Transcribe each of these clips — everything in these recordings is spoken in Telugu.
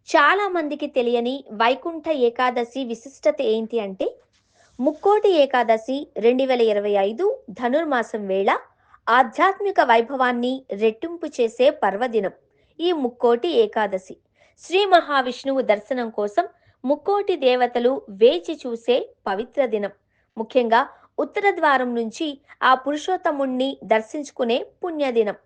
చాలా మందికి తెలియని వైకుంఠ ఏకాదశి విశిష్టత ఏంటి అంటే ముక్కోటి ఏకాదశి 2025 ధనుర్మాసం వేళ ఆధ్యాత్మిక వైభవాన్ని రెట్టింపు చేసే పర్వదినం. ఈ ముక్కోటి ఏకాదశి శ్రీ మహావిష్ణువు దర్శనం కోసం ముక్కోటి దేవతలు వేచి చూసే పవిత్ర దినం. ముఖ్యంగా ఉత్తర ద్వారం నుంచి ఆ పురుషోత్తముణ్ణి దర్శించుకునే పుణ్యదినం.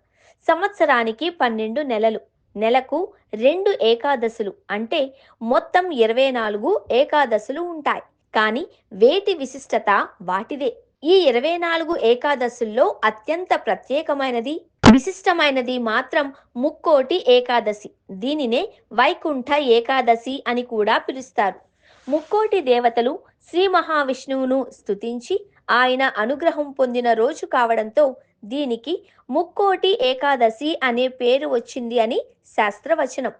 సంవత్సరానికి 12 నెలలు, నెలకు 2 ఏకాదశులు అంటే మొత్తం 24 ఏకాదశులు ఉంటాయి. కానీ వేటి విశిష్టత వాటిదే. ఈ 24 ఏకాదశుల్లో అత్యంత ప్రత్యేకమైనది, విశిష్టమైనది మాత్రం ముక్కోటి ఏకాదశి. దీనినే వైకుంఠ ఏకాదశి అని కూడా పిలుస్తారు. ముక్కోటి దేవతలు శ్రీ మహావిష్ణువును స్తుతించి ఆయన అనుగ్రహం పొందిన రోజు కావడంతో దీనికి ముక్కోటి ఏకాదశి అనే పేరు వచ్చింది అని శాస్త్రవచనం.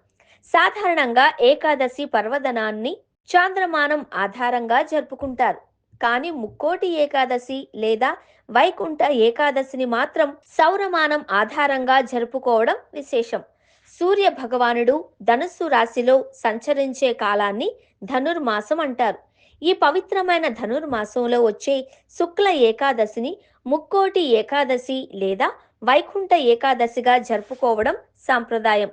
సాధారణంగా ఏకాదశి పర్వదినాన్ని చాంద్రమానం ఆధారంగా జరుపుకుంటారు. కానీ ముక్కోటి ఏకాదశి లేదా వైకుంఠ ఏకాదశిని మాత్రం సౌరమానం ఆధారంగా జరుపుకోవడం విశేషం. సూర్య భగవానుడు ధనుస్సు రాశిలో సంచరించే కాలాన్ని ధనుర్మాసం అంటారు. ఈ పవిత్రమైన ధనుర్మాసంలో వచ్చే శుక్ల ఏకాదశిని ముక్కోటి ఏకాదశి లేదా వైకుంఠ ఏకాదశిగా జరుపుకోవడం సాంప్రదాయం.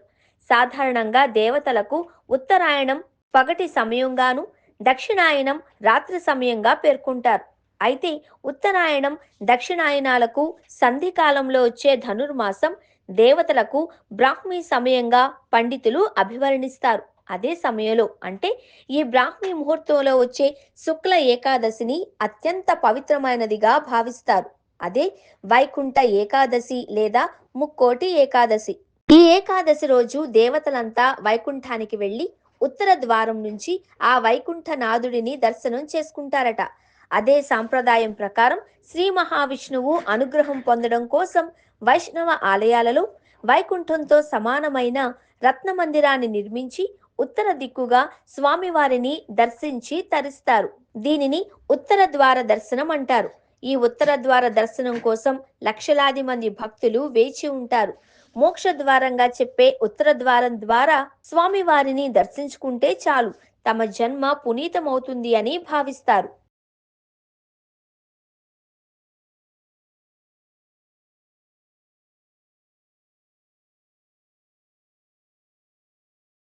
సాధారణంగా దేవతలకు ఉత్తరాయణం పగటి సమయంగాను, దక్షిణాయనం రాత్రి సమయంగా పేర్కొంటారు. అయితే ఉత్తరాయణం, దక్షిణాయనాలకు సంధి కాలంలో వచ్చే ధనుర్మాసం దేవతలకు బ్రాహ్మీ సమయంగా పండితులు అభివర్ణిస్తారు. అదే సమయంలో అంటే ఈ బ్రాహ్మీ ముహూర్తంలో వచ్చే శుక్ల ఏకాదశిని అత్యంత పవిత్రమైనదిగా భావిస్తారు. అదే వైకుంఠ ఏకాదశి లేదా ముక్కోటి ఏకాదశి. ఈ ఏకాదశి రోజు దేవతలంతా వైకుంఠానికి వెళ్ళి ఉత్తర ద్వారం నుంచి ఆ వైకుంఠనాథుడిని దర్శనం చేసుకుంటారట. అదే సాంప్రదాయం ప్రకారం శ్రీ మహావిష్ణువు అనుగ్రహం పొందడం కోసం వైష్ణవ ఆలయాలలో వైకుంఠంతో సమానమైన రత్న మందిరాన్ని నిర్మించి ఉత్తర దిక్కుగా స్వామివారిని దర్శించి తరిస్తారు. దీనిని ఉత్తర ద్వార దర్శనం అంటారు. ఈ ఉత్తర ద్వార దర్శనం కోసం లక్షలాది మంది భక్తులు వేచి ఉంటారు. మోక్ష ద్వారంగా చెప్పే ఉత్తర ద్వారం ద్వారా స్వామివారిని దర్శించుకుంటే చాలు తమ జన్మ పునీతమవుతుంది అని భావిస్తారు.